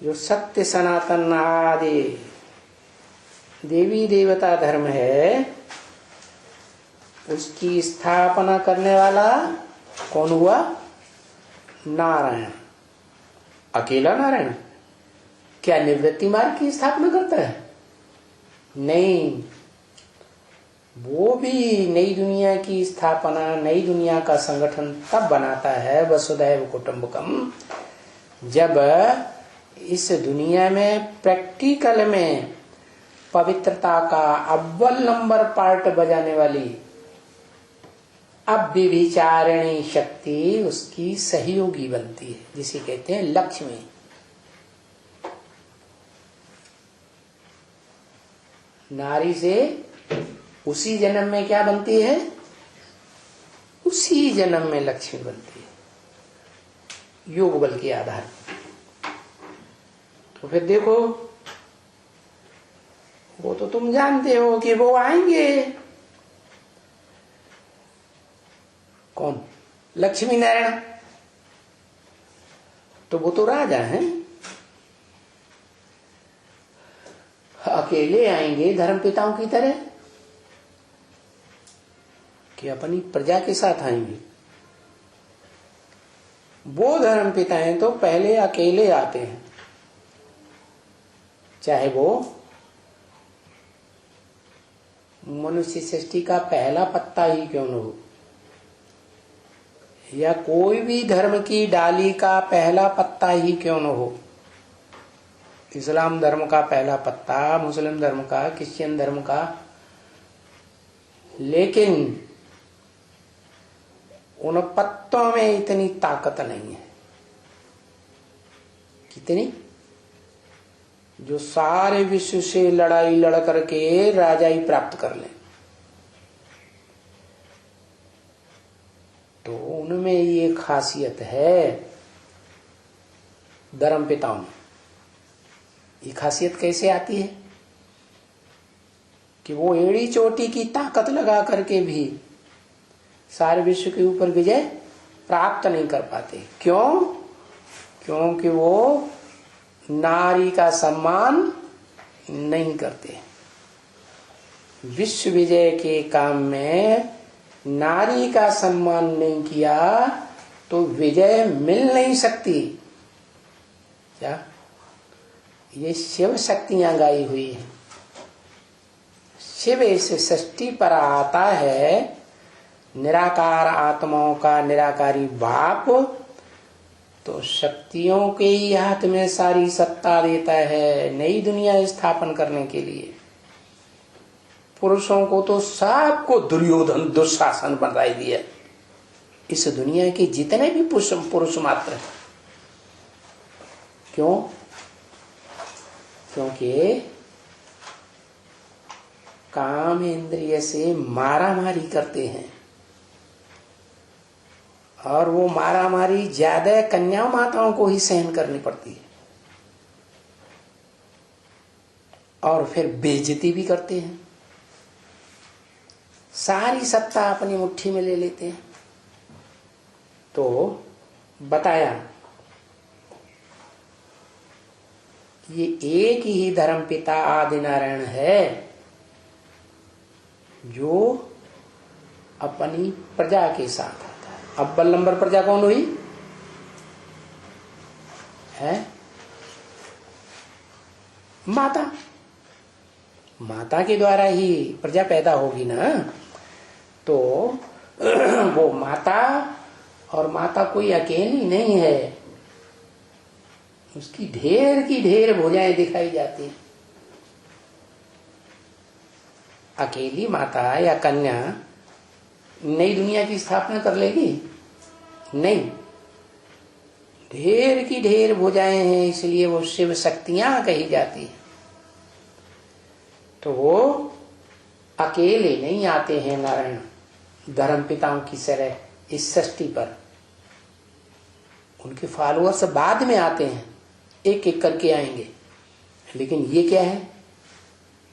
जो सत्य सनातन आदि देवी देवता धर्म है, उसकी स्थापना करने वाला कौन हुआ? नारायण। अकेला नारायण क्या निवृत्ति मार्ग की स्थापना करता है? नहीं, वो भी नई दुनिया की स्थापना, नई दुनिया का संगठन तब बनाता है वसुधैव कुटुंबकम, जब इस दुनिया में प्रैक्टिकल में पवित्रता का अव्वल नंबर पार्ट बजाने वाली अव्यभिचारिणी शक्ति उसकी सहयोगी बनती है, जिसे कहते हैं लक्ष्मी। नारी से उसी जन्म में क्या बनती है? उसी जन्म में लक्ष्मी बनती है, योग बल के आधार पर। तो फिर देखो, वो तो तुम जानते हो कि वो आएंगे। कौन? लक्ष्मी नारायण। तो वो तो राजा हैं, अकेले आएंगे धर्म पिताओं की तरह कि अपनी प्रजा के साथ आएंगे? वो धर्म पिता हैं तो पहले अकेले आते हैं, चाहे वो मनुष्य सृष्टि का पहला पत्ता ही क्यों न हो, या कोई भी धर्म की डाली का पहला पत्ता ही क्यों न हो। इस्लाम धर्म का पहला पत्ता, मुस्लिम धर्म का, क्रिश्चियन धर्म का, लेकिन उन पत्तों में इतनी ताकत नहीं है। कितनी? जो सारे विश्व से लड़ाई लड़ करके राजाई प्राप्त कर ले, तो उनमें ये खासियत है धर्म पिताओं में। ये खासियत कैसे आती है कि वो एड़ी चोटी की ताकत लगा करके भी सारे विश्व के ऊपर विजय प्राप्त नहीं कर पाते। क्यों? क्योंकि वो नारी का सम्मान नहीं करते। विश्व विजय के काम में नारी का सम्मान नहीं किया तो विजय मिल नहीं सकती। क्या? ये शिव शक्तियां गाई हुई है। शिव इस सृष्टि पर आता है, निराकार आत्माओं का निराकारी बाप, तो शक्तियों के ही हाथ में सारी सत्ता देता है नई दुनिया स्थापन करने के लिए। पुरुषों को तो सबको दुर्योधन दुशासन बनाई दिया। इस दुनिया के जितने भी पुरुष मात्र हैं। क्यों? क्योंकि काम इंद्रिय से मारामारी करते हैं, और वो मारामारी ज्यादा कन्या माताओं को ही सहन करनी पड़ती है, और फिर बेइज्जती भी करते हैं, सारी सत्ता अपनी मुट्ठी में ले लेते हैं। तो बताया ये एक ही धर्म पिता आदि नारायण है जो अपनी प्रजा के साथ आता है। अव्वल नंबर प्रजा कौन हुई है? माता। माता के द्वारा ही प्रजा पैदा होगी ना। तो वो माता, और माता कोई अकेली नहीं है, उसकी ढेर की ढेर भुजाएं दिखाई जाती हैं। अकेली माता या कन्या नई दुनिया की स्थापना कर लेगी? नहीं, ढेर की ढेर भुजाएं हैं, इसलिए वो शिव शक्तियां कही जाती है। तो वो अकेले नहीं आते हैं नारायण धर्म पिताओं की तरह इस सृष्टि पर। उनके फॉलोअर्स बाद में आते हैं, एक एक करके आएंगे। लेकिन ये क्या है?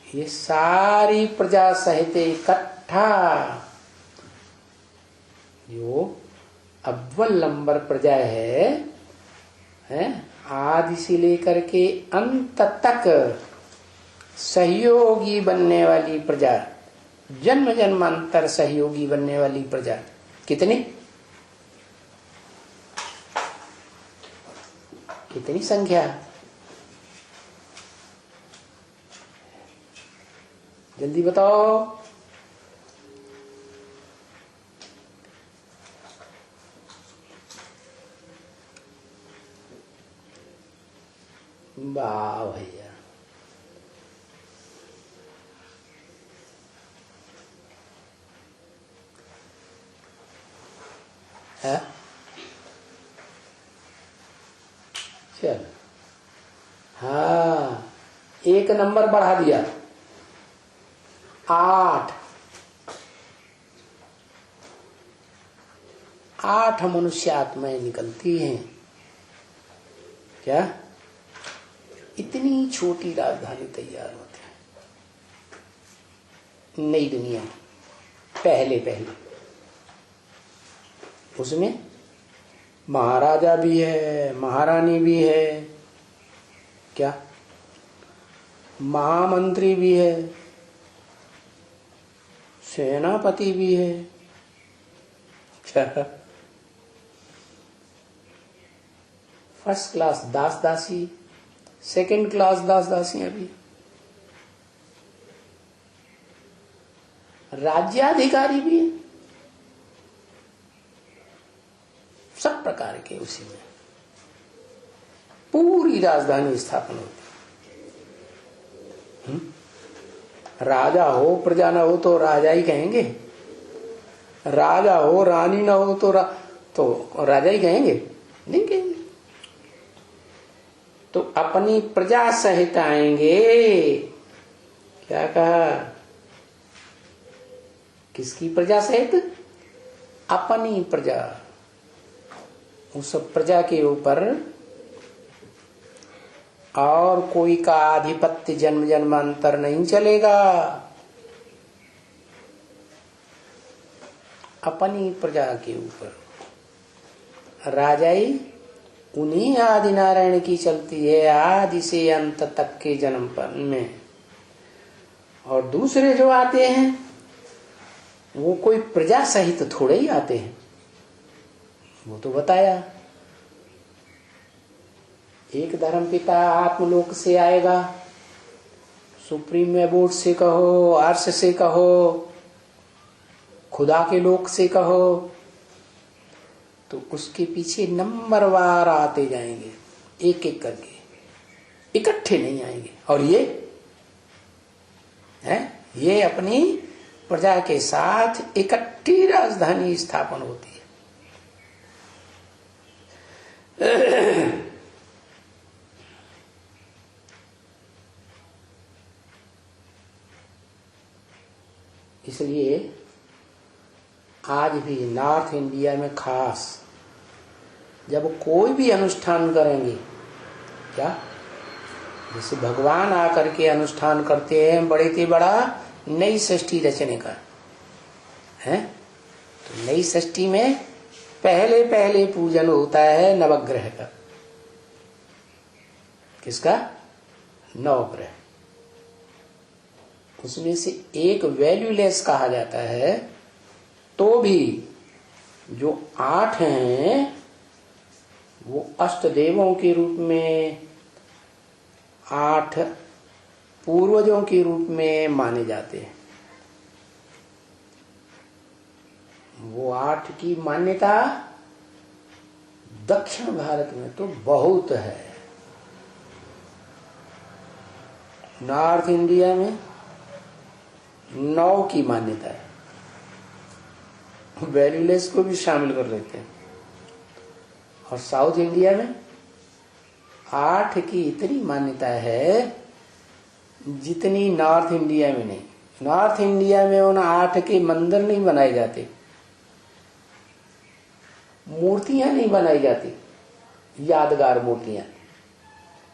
ये सारी प्रजा सहित इकट्ठा जो अव्वल नंबर प्रजा है आदि से लेकर के अंत तक सहयोगी बनने वाली प्रजा, जन्म जन्मांतर सहयोगी बनने वाली प्रजा कितनी कितनी संख्या? जल्दी बताओ। वाह भैया, है चल। हाँ, एक नंबर बढ़ा दिया, 8। 8 मनुष्य आत्माएं निकलती हैं। क्या इतनी छोटी राजधानी तैयार होती है नई दुनिया में? पहले उसमें महाराजा भी है, महारानी भी है, क्या महामंत्री भी है, सेनापति भी है, क्या फर्स्ट क्लास दास दासी, सेकंड क्लास दास दासियां भी, राज्याधिकारी भी है, सब प्रकार के उसी में पूरी राजधानी स्थापन होती। राजा हो प्रजा न हो तो राजा ही कहेंगे, राजा हो रानी न हो तो राजा ही कहेंगे, नहीं कहेंगे। तो अपनी प्रजा सहित आएंगे। क्या कहा? किसकी प्रजा सहित? अपनी प्रजा। उस प्रजा के ऊपर और कोई का आधिपत्य जन्म जन्मांतर नहीं चलेगा। अपनी प्रजा के ऊपर राजाई उन्हीं आदि नारायण की चलती है, आदि से अंत तक के जन्म पर में। और दूसरे जो आते हैं वो कोई प्रजा सहित थोड़े ही आते हैं। वो तो बताया, एक धर्मपिता आत्मलोक से आएगा, सुप्रीम एबोर्ड से कहो, अर्श से कहो, खुदा के लोक से कहो, तो उसके पीछे नंबरवार आते जाएंगे, एक एक करके, इकट्ठे नहीं आएंगे। और ये अपनी प्रजा के साथ इकट्ठी राजधानी स्थापन होती है। इसलिए आज भी नॉर्थ इंडिया में खास जब कोई भी अनुष्ठान करेंगे, क्या जैसे भगवान आकर के अनुष्ठान करते हैं बड़े से बड़ा नई सृष्टि रचने का है, तो नई सृष्टि में पहले पूजन होता है नवग्रह का। किसका? नवग्रह। उसमें से एक वैल्यूलेस कहा जाता है, तो भी जो 8 हैं वो अष्ट देवों के रूप में, 8 पूर्वजों के रूप में माने जाते हैं। वो 8 की मान्यता दक्षिण भारत में तो बहुत है। नॉर्थ इंडिया में 9 की मान्यता है, वैल्यूलेस को भी शामिल कर लेते हैं। और साउथ इंडिया में 8 की इतनी मान्यता है जितनी नॉर्थ इंडिया में नहीं। नॉर्थ इंडिया में उन 8 के मंदिर नहीं बनाए जाते, मूर्तियां नहीं बनाई जाती, यादगार मूर्तियां।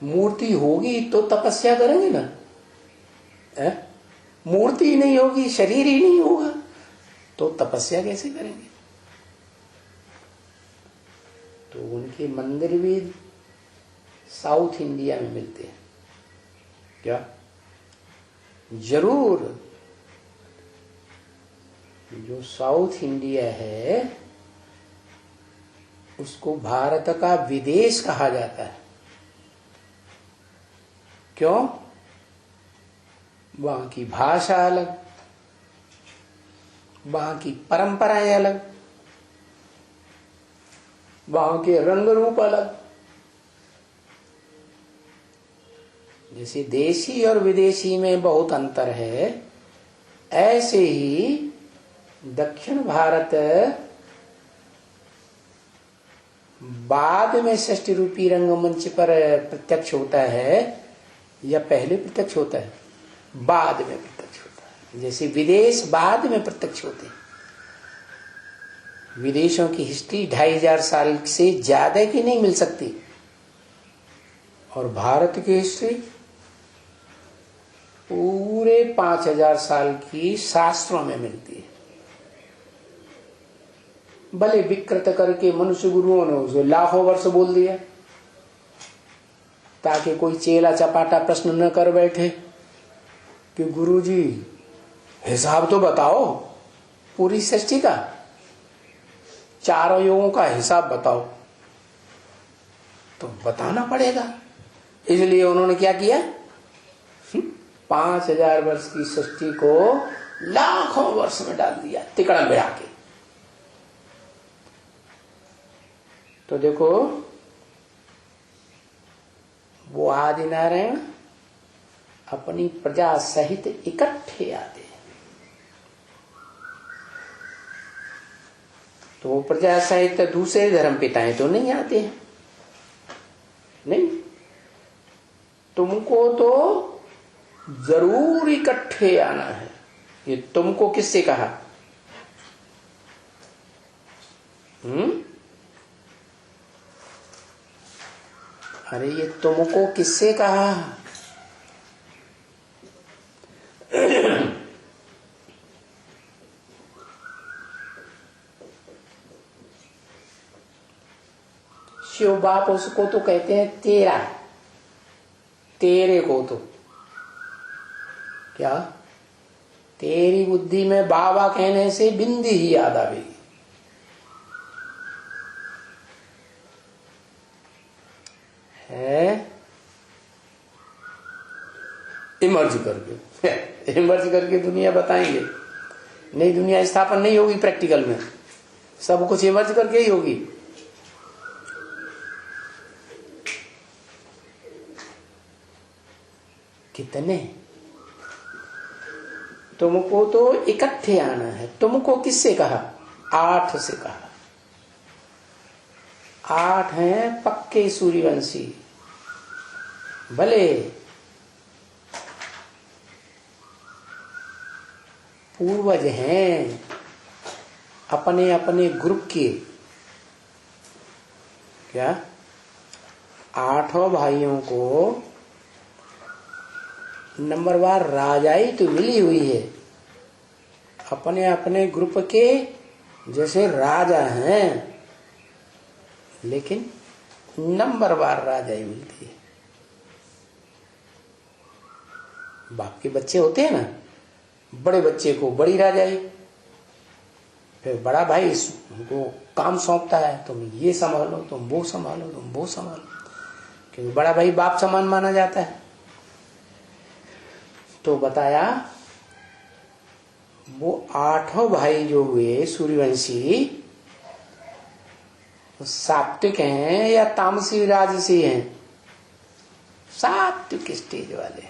मूर्ति होगी तो तपस्या करेंगे ना, मूर्ति नहीं होगी, शरीर ही नहीं होगा, तो तपस्या कैसे करेंगे? तो उनके मंदिर भी साउथ इंडिया में मिलते हैं। क्या? जरूर। जो साउथ इंडिया है उसको भारत का विदेश कहा जाता है। क्यों? वहां की भाषा अलग, वहां की परंपराएं अलग, वहां के रंग रूप अलग। जैसे देशी और विदेशी में बहुत अंतर है, ऐसे ही दक्षिण भारत बाद में षष्ठी रूपी रंगमंच पर प्रत्यक्ष होता है या पहले प्रत्यक्ष होता है? बाद में प्रत्यक्ष होता है। जैसे विदेश बाद में प्रत्यक्ष होते हैं। विदेशों की हिस्ट्री 2500 साल से ज्यादा की नहीं मिल सकती, और भारत की हिस्ट्री पूरे 5000 साल की शास्त्रों में मिलती है। भले विकृत करके मनुष्य गुरुओं ने उसे लाखों वर्ष बोल दिया, ताकि कोई चेला चपाटा प्रश्न न कर बैठे कि गुरुजी हिसाब तो बताओ पूरी सृष्टि का, चारों युगों का हिसाब बताओ। तो बताना पड़ेगा, इसलिए उन्होंने क्या किया? 5000 वर्ष की सृष्टि को लाखों वर्ष में डाल दिया, तिकड़ा भिड़ा के। तो देखो, वो आदि नारायण अपनी प्रजा सहित इकट्ठे आते हैं। तो वो प्रजा सहित दूसरे धर्म पिताएं तो नहीं आते हैं, नहीं। तुमको तो जरूर इकट्ठे आना है। ये तुमको किससे कहा? अरे ये तुमको किससे कहा? शिव बाप उसको तो कहते हैं तेरा, तेरे को तो क्या, तेरी बुद्धि में बाबा कहने से बिंदी ही याद आवेगी। है इमर्ज करके इमर्ज करके दुनिया बताएंगे। नई दुनिया स्थापन नहीं होगी प्रैक्टिकल में, सब कुछ इमर्ज करके ही होगी। कितने? तुमको तो इकट्ठे आना है। तुमको किससे कहा? 8 से कहा। 8 हैं पक्के सूर्यवंशी। भले पूर्वज हैं अपने अपने ग्रुप के। क्या? 8 भाइयों को नंबरवार राजाई तो मिली हुई है, अपने अपने ग्रुप के जैसे राजा हैं, लेकिन नंबरवार राजाई मिलती है। बाप के बच्चे होते हैं ना, बड़े बच्चे को बड़ी राजाई, फिर बड़ा भाई उनको काम सौंपता है, तुम ये संभालो, तुम वो संभालो, तुम वो संभालो, क्योंकि बड़ा भाई बाप समान माना जाता है। तो बताया वो 8 भाई जो हुए सूर्यवंशी, सात्विक हैं या तामसी राजसी हैं? सात्विक स्टेज वाले।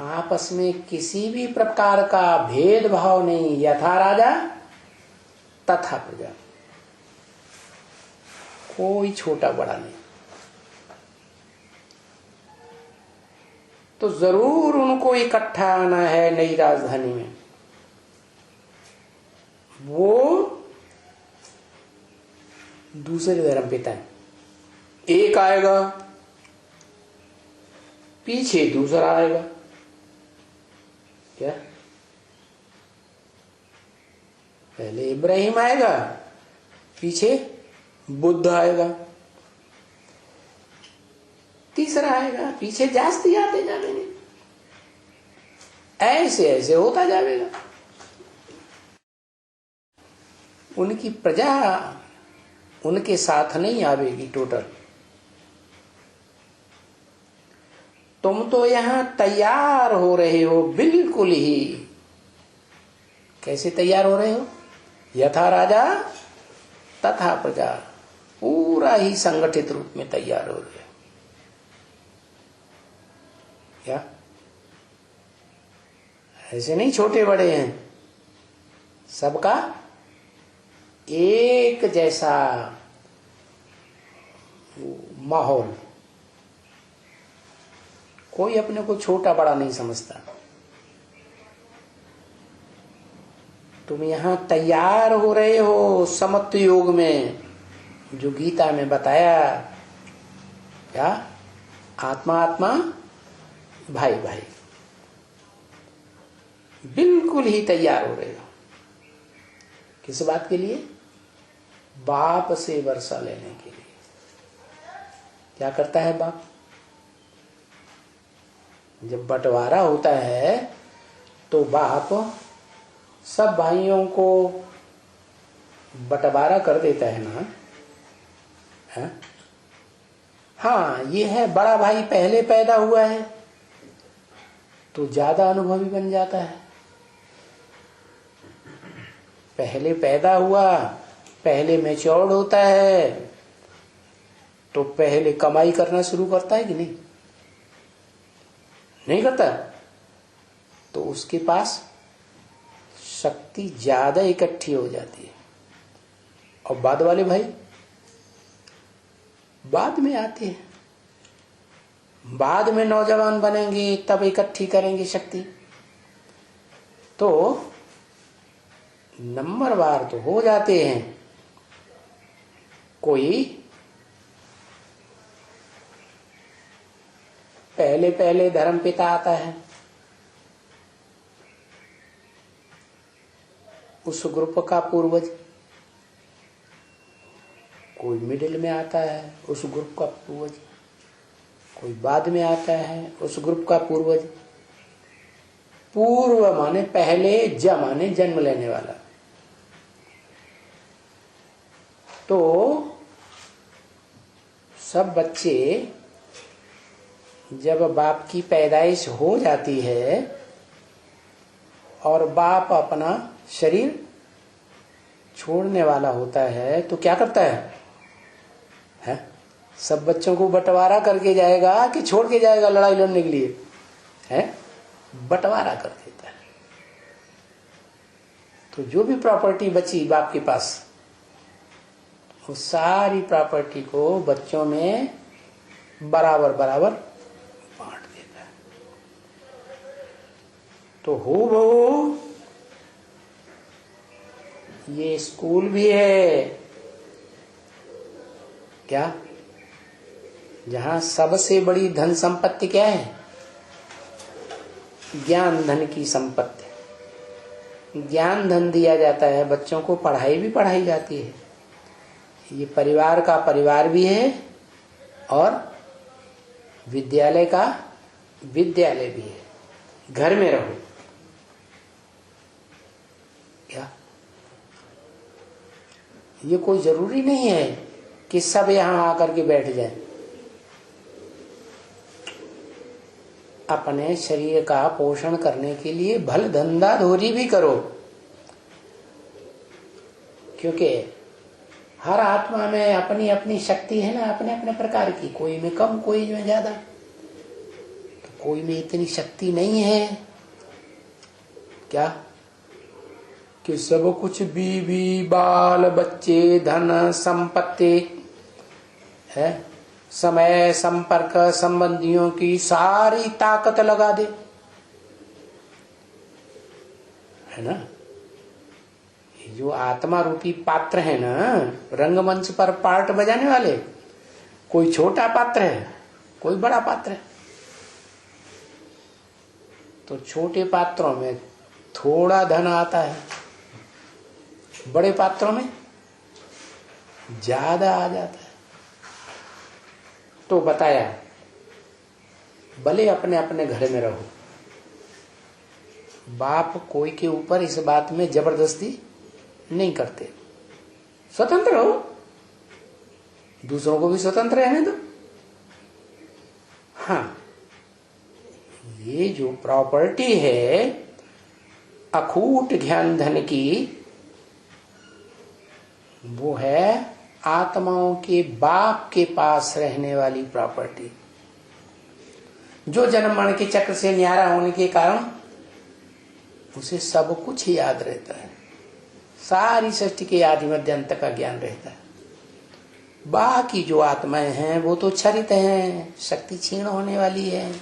आपस में किसी भी प्रकार का भेदभाव नहीं, यथा राजा तथा प्रजा, कोई छोटा बड़ा नहीं। तो जरूर उनको इकट्ठा आना है नई राजधानी में। वो दूसरे धर्म पिता है, एक आएगा पीछे दूसरा आएगा। क्या? पहले इब्राहिम आएगा, पीछे बुद्ध आएगा, तीसरा आएगा, पीछे जास्ती आते जाएंगे, ऐसे ऐसे होता जाएगा। उनकी प्रजा उनके साथ नहीं आवेगी टोटल। तुम तो यहां तैयार हो रहे हो बिल्कुल ही। कैसे तैयार हो रहे हो? यथा राजा तथा प्रजा, पूरा ही संगठित रूप में तैयार हो रहे हो। क्या ऐसे नहीं छोटे बड़े हैं, सबका एक जैसा माहौल, कोई अपने को छोटा बड़ा नहीं समझता। तुम यहां तैयार हो रहे हो समत्व योग में, जो गीता में बताया। क्या? आत्मा आत्मा, भाई भाई, बिल्कुल ही तैयार हो रहे हो। किस बात के लिए? बाप से वर्षा लेने के लिए। क्या करता है बाप? जब बंटवारा होता है तो बाप सब भाइयों को बंटवारा कर देता है ना। है? हाँ, ये है बड़ा भाई पहले पैदा हुआ है तो ज्यादा अनुभवी बन जाता है। पहले पैदा हुआ, पहले मैच्योर्ड होता है तो पहले कमाई करना शुरू करता है कि नहीं? नहीं करता। तो उसके पास शक्ति ज्यादा इकट्ठी हो जाती है। और बाद वाले भाई बाद में आते हैं, बाद में नौजवान बनेंगे तब इकट्ठी करेंगे शक्ति। तो नंबरवार तो हो जाते हैं। कोई पहले पहले धर्म पिता आता है, उस ग्रुप का पूर्वज। कोई मिडिल में आता है, उस ग्रुप का पूर्वज। कोई बाद में आता है, उस ग्रुप का पूर्वज। पूर्व माने पहले, ज माने जन्म लेने वाला। तो सब बच्चे जब बाप की पैदाइश हो जाती है और बाप अपना शरीर छोड़ने वाला होता है तो क्या करता है? सब बच्चों को बंटवारा करके जाएगा कि छोड़ के जाएगा लड़ाई लड़ने के लिए? है, बंटवारा कर देता है। तो जो भी प्रॉपर्टी बची बाप के पास, वो सारी प्रॉपर्टी को बच्चों में बराबर बराबर बांट देता है। तो हो बहु ये स्कूल भी है क्या, जहां सबसे बड़ी धन संपत्ति क्या है? ज्ञान धन की संपत्ति। ज्ञान धन दिया जाता है, बच्चों को पढ़ाई भी पढ़ाई जाती है। ये परिवार का परिवार भी है और विद्यालय का विद्यालय भी है। घर में रहो क्या, ये कोई जरूरी नहीं है कि सब यहां आकर के बैठ जाए। अपने शरीर का पोषण करने के लिए भल धंधा धोरी भी करो, क्योंकि हर आत्मा में अपनी अपनी शक्ति है ना, अपने अपने प्रकार की। कोई में कम, कोई में ज्यादा। तो कोई में इतनी शक्ति नहीं है क्या कि सब कुछ बीवी बाल बच्चे धन संपत्ति है, समय संपर्क संबंधियों की सारी ताकत लगा दे, है ना। ये जो आत्मा रूपी पात्र है ना, रंगमंच पर पार्ट बजाने वाले, कोई छोटा पात्र है, कोई बड़ा पात्र है। तो छोटे पात्रों में थोड़ा धन आता है, बड़े पात्रों में ज्यादा आ जाता है। तो बताया भले अपने अपने घर में रहो, बाप कोई के ऊपर इस बात में जबरदस्ती नहीं करते। स्वतंत्र हो, दूसरों को भी स्वतंत्र रहने दो। हाँ, ये जो प्रॉपर्टी है अखूट ज्ञान धन की, वो है आत्माओं के बाप के पास रहने वाली प्रॉपर्टी, जो जन्म मरण के चक्र से न्यारा होने के कारण उसे सब कुछ याद रहता है, सारी सृष्टि के आदि मध्य अंत का ज्ञान रहता है। बाकी जो आत्माएं हैं वो तो क्षरित हैं, शक्ति क्षीण होने वाली है,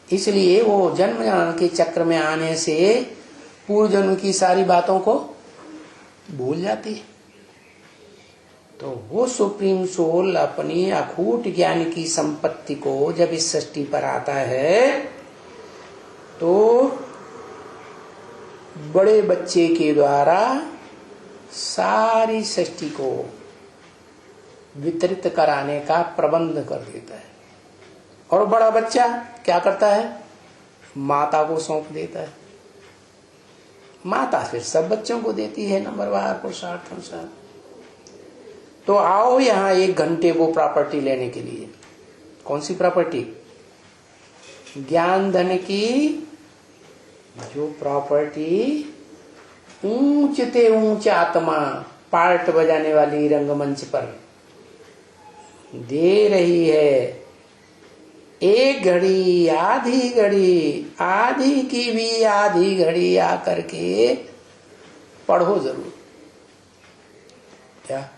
इसलिए वो जन्म मरण के चक्र में आने से पूर्व जन्म की सारी बातों को भूल जाती है। तो वो सुप्रीम सोल अपनी अखूट ज्ञान की संपत्ति को जब इस सृष्टि पर आता है तो बड़े बच्चे के द्वारा सारी सृष्टि को वितरित कराने का प्रबंध कर देता है। और बड़ा बच्चा क्या करता है? माता को सौंप देता है। माता फिर सब बच्चों को देती है नंबरवार पुरुषार्थ अनुसार। तो आओ यहां 1 घंटे वो प्रॉपर्टी लेने के लिए। कौन सी प्रॉपर्टी? ज्ञान धन की जो प्रॉपर्टी ऊंचते ऊंच आत्मा पार्ट बजाने वाली रंगमंच पर दे रही है। 1 घड़ी, आधी घड़ी, आधी की भी आधी घड़ी आकर के पढ़ो जरूर। क्या